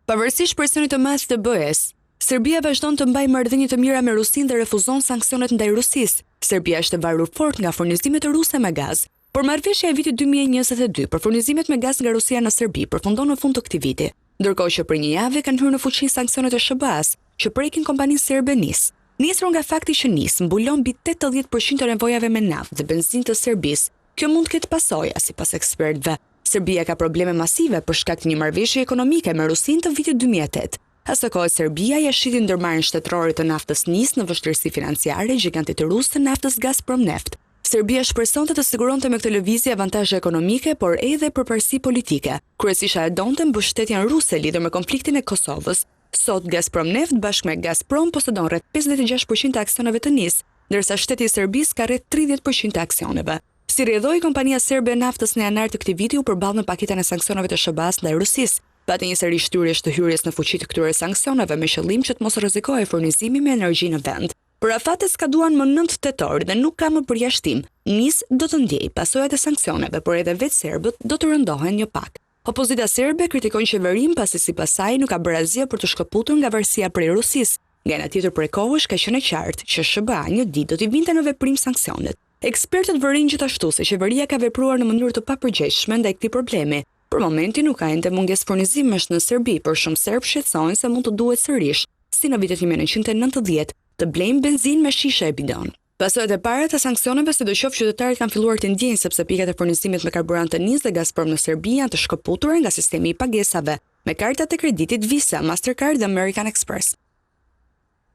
Pavarësisht presionit të madh të BE-s, Serbia vazhdon të mbajë marrëdhënie të mira me Rusinë dhe refuzon sanksionet ndaj Rusisë. Serbia është e varur fort nga furnizimet ruse me gaz, por marrëveshja e vitit 2022 për furnizimet me gaz nga Rusia në Serbi përfundon në fund të këtij viti, ndërkohë që për një javë kanë hyrë në fuqi sanksionet e SBA-s që prekin kompaninë serbe NIS. Nisur nga fakti që NIS mbulon mbi 80% të nevojave me naftë dhe benzinë të Serbisë, kjo mund të ketë pasoja sipas ekspertëve. Serbia ka probleme masive për shkak të një marrëveshje ekonomike me Rusinë të vitit 2008. Asë kohë Serbia ja shiti ndërmarrjen shtetërore të naftës NIS në vështirësi financiare gigantit rus të naftës Gazprom Neft. Serbia shpreson të siguronte me këtë lëvizje avantazhe ekonomike, por edhe përparësi politike. Kryesisht e donte mbështetjen ruse lidhur me konfliktin e Kosovës. Sot Gazprom Neft bashkë me Gazprom posedon rreth 56% të aksioneve të NIS, ndërsa shteti i Serbisë ka rreth 30% të aksioneve. Si rrjedhoi kompania serbe e naftës në janar të këtij viti u përball në paketën e sanksioneve të SBA-s ndaj Rusisë. Pati një seri shtyrjesh të hyrjes në fuqi të këtyre sanksioneve me qëllim që të mos rrezikohej furnizimi me energji në vend. Por afatet skaduan më 9 tetor dhe nuk ka më përjashtim. NIS do të ndjej pasojat e sanksioneve, por edhe vetë serbët do të rëndohen një pak. Opozita serbe kritikon qeverinë pasi sipas saj nuk ka bërë asgjë për të shkëputur nga varësia prej Rusisë. Nga ana tjetër prej kohësh ka qenë e qartë që SBA një ditë do t'i vinte në veprim sanksionet. Ekspertët vërin gjithashtu se qeveria ka vepruar në mënyrë të papërgjegjshme ndaj këtij problemi. Për momentin nuk ka ende mungesë furnizimesh në Serbi, por shumë serbë shqetësohen se mund të duhet sërish, si në vitet 1990, të blejnë benzinë me shishe e bidon. Pasojat e para të sanksioneve, sidoqoftë qytetarët kanë filluar të ndjejnë sepse pikat e furnizimit me karburant të NIS dhe Gazprom në Serbi janë të shkëputura nga sistemi i pagesave me kartat e kreditit Visa, Mastercard dhe American Express.